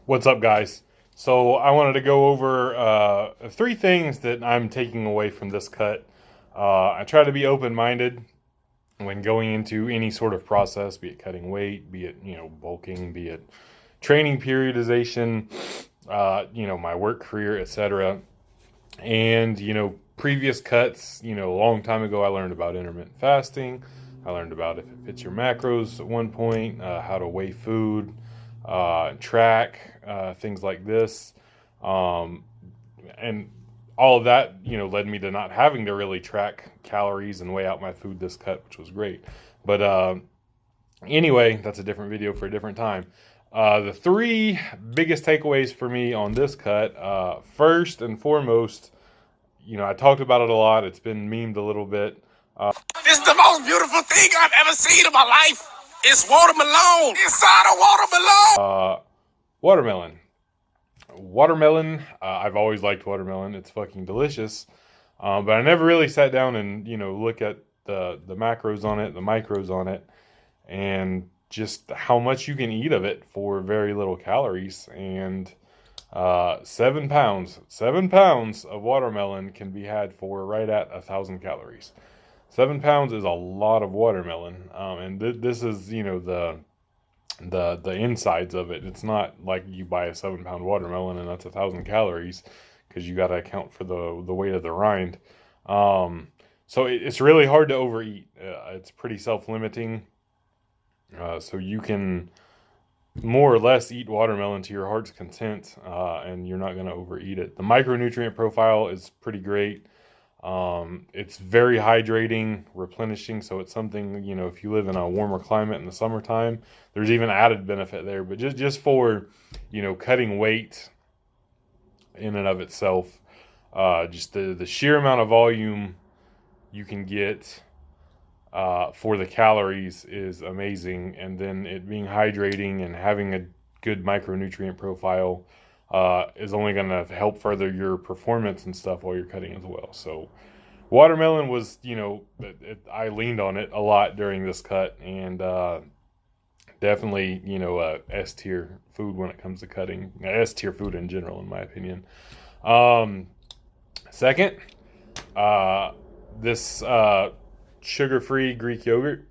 What's up, guys? So I wanted to go over three things that I'm taking away from this cut. I try to be open-minded when going into any sort of process, be it cutting weight, be it bulking, be it training periodization, my work career, etc. And previous cuts, a long time ago, I learned about intermittent fasting. I learned about if it fits your macros at one point, how to weigh food, track, things like this. Um, and all of that, led me to not having to really track calories and weigh out my food this cut, which was great. But anyway, that's a different video for a different time. The three biggest takeaways for me on this cut, first and foremost, I talked about it a lot. It's been memed a little bit. This is the most beautiful thing I've ever seen in my life. It's watermelon inside a watermelon. Watermelon. Watermelon. I've always liked watermelon. It's fucking delicious. But I never really sat down and look at the macros on it, the micros on it, and just how much you can eat of it for very little calories. And 7 pounds of watermelon can be had for right at 1,000 calories. 7 pounds is a lot of watermelon, and this is the insides of it. It's not like you buy a 7 pound watermelon and that's 1,000 calories, because you got to account for the weight of the rind. So it's really hard to overeat. It's pretty self-limiting, so you can more or less eat watermelon to your heart's content, and you're not going to overeat it. The micronutrient profile is pretty great. It's very hydrating, replenishing, so it's something, if you live in a warmer climate in the summertime, there's even added benefit there. But just for, cutting weight in and of itself, just the sheer amount of volume you can get for the calories is amazing. And then it being hydrating and having a good micronutrient profile is only going to help further your performance and stuff while you're cutting as well. So watermelon was, I leaned on it a lot during this cut, and definitely, S tier food when it comes to cutting. S tier food in general, in my opinion. Second, this sugar-free Greek yogurt.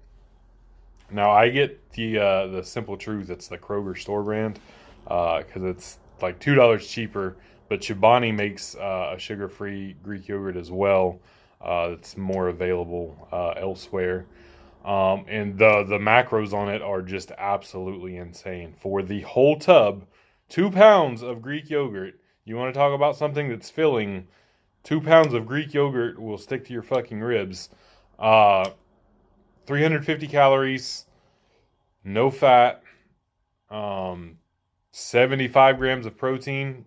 Now I get the Simple Truth. It's the Kroger store brand, because it's like $2 cheaper. But Chobani makes a sugar-free Greek yogurt as well. It's more available elsewhere. And the macros on it are just absolutely insane. For the whole tub, 2 pounds of Greek yogurt. You want to talk about something that's filling? 2 pounds of Greek yogurt will stick to your fucking ribs. 350 calories, no fat, 75 grams of protein,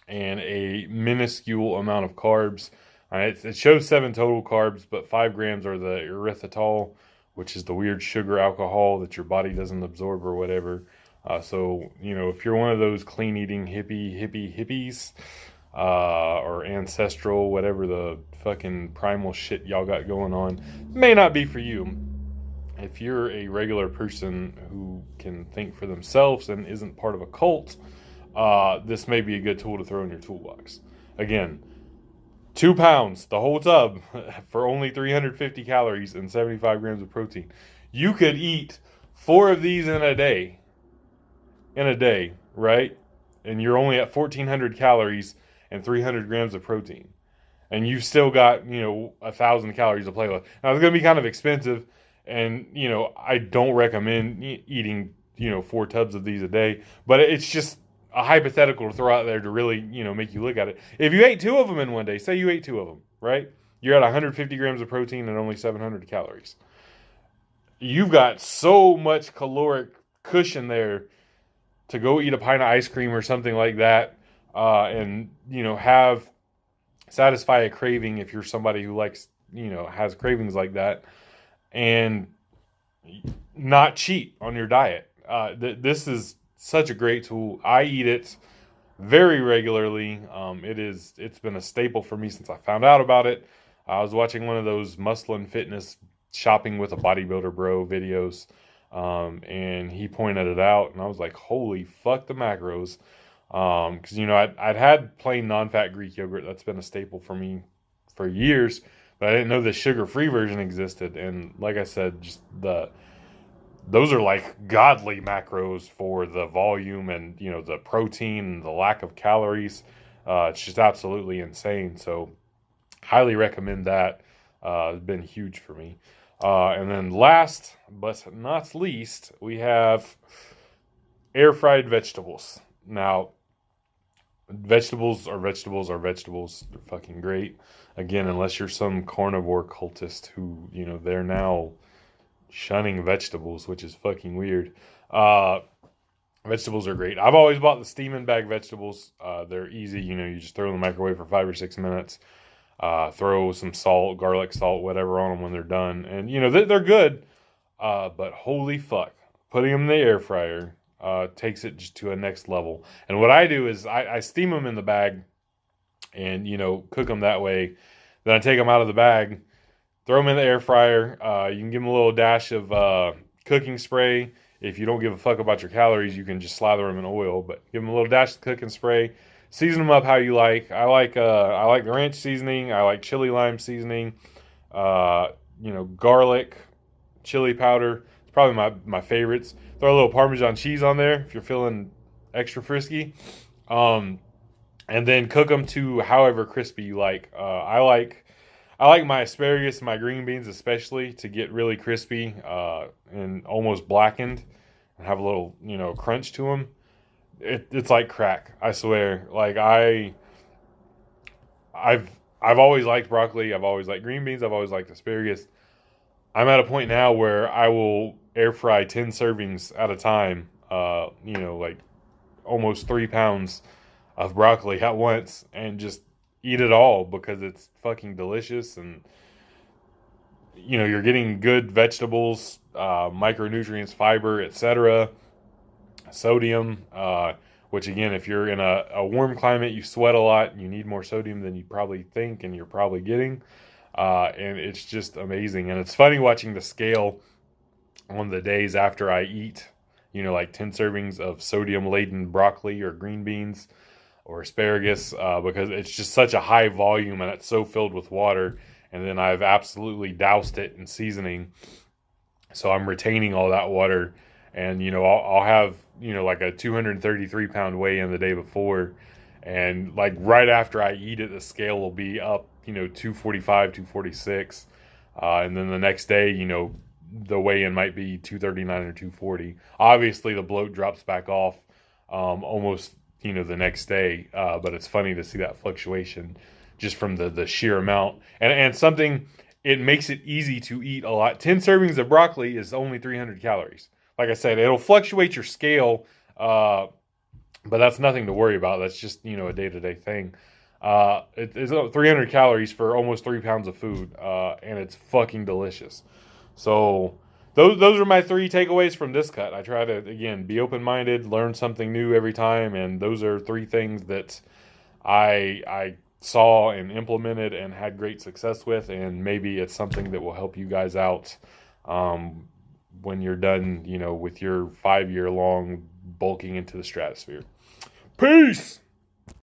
and a minuscule amount of carbs. It shows 7 total carbs, but 5 grams are the erythritol, which is the weird sugar alcohol that your body doesn't absorb or whatever. So, if you're one of those clean eating hippies, or ancestral, whatever the fucking primal shit y'all got going on, may not be for you. If you're a regular person who can think for themselves and isn't part of a cult, this may be a good tool to throw in your toolbox. Again, 2 pounds, the whole tub, for only 350 calories and 75 grams of protein. You could eat 4 of these in a day, right? And you're only at 1,400 calories and 300 grams of protein. And you've still got, 1,000 calories to play with. Now, it's going to be kind of expensive, and, I don't recommend eating, 4 tubs of these a day, but it's just a hypothetical to throw out there to really, make you look at it. If you ate 2 of them in one day, say you ate 2 of them, right? You're at 150 grams of protein and only 700 calories. You've got so much caloric cushion there to go eat a pint of ice cream or something like that, and, satisfy a craving if you're somebody who likes, has cravings like that, and not cheat on your diet. This is such a great tool. I eat it very regularly. It's been a staple for me since I found out about it. I was watching one of those Muscle and Fitness shopping with a bodybuilder bro videos, And he pointed it out, and I was like, holy fuck the macros. Because, I'd had plain non-fat Greek yogurt. That's been a staple for me for years, but I didn't know the sugar-free version existed. And like I said, just those are like godly macros for the volume and, the protein and the lack of calories. It's just absolutely insane. So highly recommend that. It's been huge for me. And then last but not least, we have air fried vegetables. Now, vegetables are vegetables are vegetables. They're fucking great. Again, unless you're some carnivore cultist who, they're now shunning vegetables, which is fucking weird. Vegetables are great. I've always bought the steam and bag vegetables. They're easy. You just throw in the microwave for 5 or 6 minutes. Throw some salt, garlic salt, whatever on them when they're done. And, they're good. But holy fuck. Putting them in the air fryer takes it just to a next level. And what I do is I steam them in the bag and, cook them that way. Then I take them out of the bag, throw them in the air fryer. You can give them a little dash of cooking spray. If you don't give a fuck about your calories, you can just slather them in oil. But give them a little dash of cooking spray. Season them up how you like. I like the ranch seasoning. I like chili lime seasoning. Garlic, chili powder. It's probably my favorites. Throw a little Parmesan cheese on there if you're feeling extra frisky. And then cook them to however crispy you like. I like my asparagus and my green beans especially to get really crispy and almost blackened and have a little, crunch to them. It's like crack, I swear. Like I've always liked broccoli. I've always liked green beans. I've always liked asparagus. I'm at a point now where I will air fry 10 servings at a time. Like almost 3 pounds of broccoli at once and just eat it all because it's fucking delicious. And you're getting good vegetables, micronutrients, fiber, etc., sodium, which again, if you're in a warm climate, you sweat a lot, and you need more sodium than you probably think and you're probably getting. And it's just amazing. And it's funny watching the scale on the days after I eat, like 10 servings of sodium-laden broccoli or green beans or asparagus, because it's just such a high volume and it's so filled with water. And then I've absolutely doused it in seasoning. So I'm retaining all that water. And, I'll have, like a 233-pound weigh-in the day before. And, like, right after I eat it, the scale will be up, 245, 246. And then the next day, the weigh-in might be 239 or 240. Obviously, the bloat drops back off almost, the next day. But it's funny to see that fluctuation just from the sheer amount. And something, it makes it easy to eat a lot. 10 servings of broccoli is only 300 calories. Like I said, it'll fluctuate your scale, but that's nothing to worry about. That's just, a day-to-day thing. It's 300 calories for almost 3 pounds of food, and it's fucking delicious. So those are my 3 takeaways from this cut. I try to, again, be open-minded, learn something new every time, and those are 3 things that I saw and implemented and had great success with, and maybe it's something that will help you guys out when you're done, with your 5-year-long bulking into the stratosphere. Peace!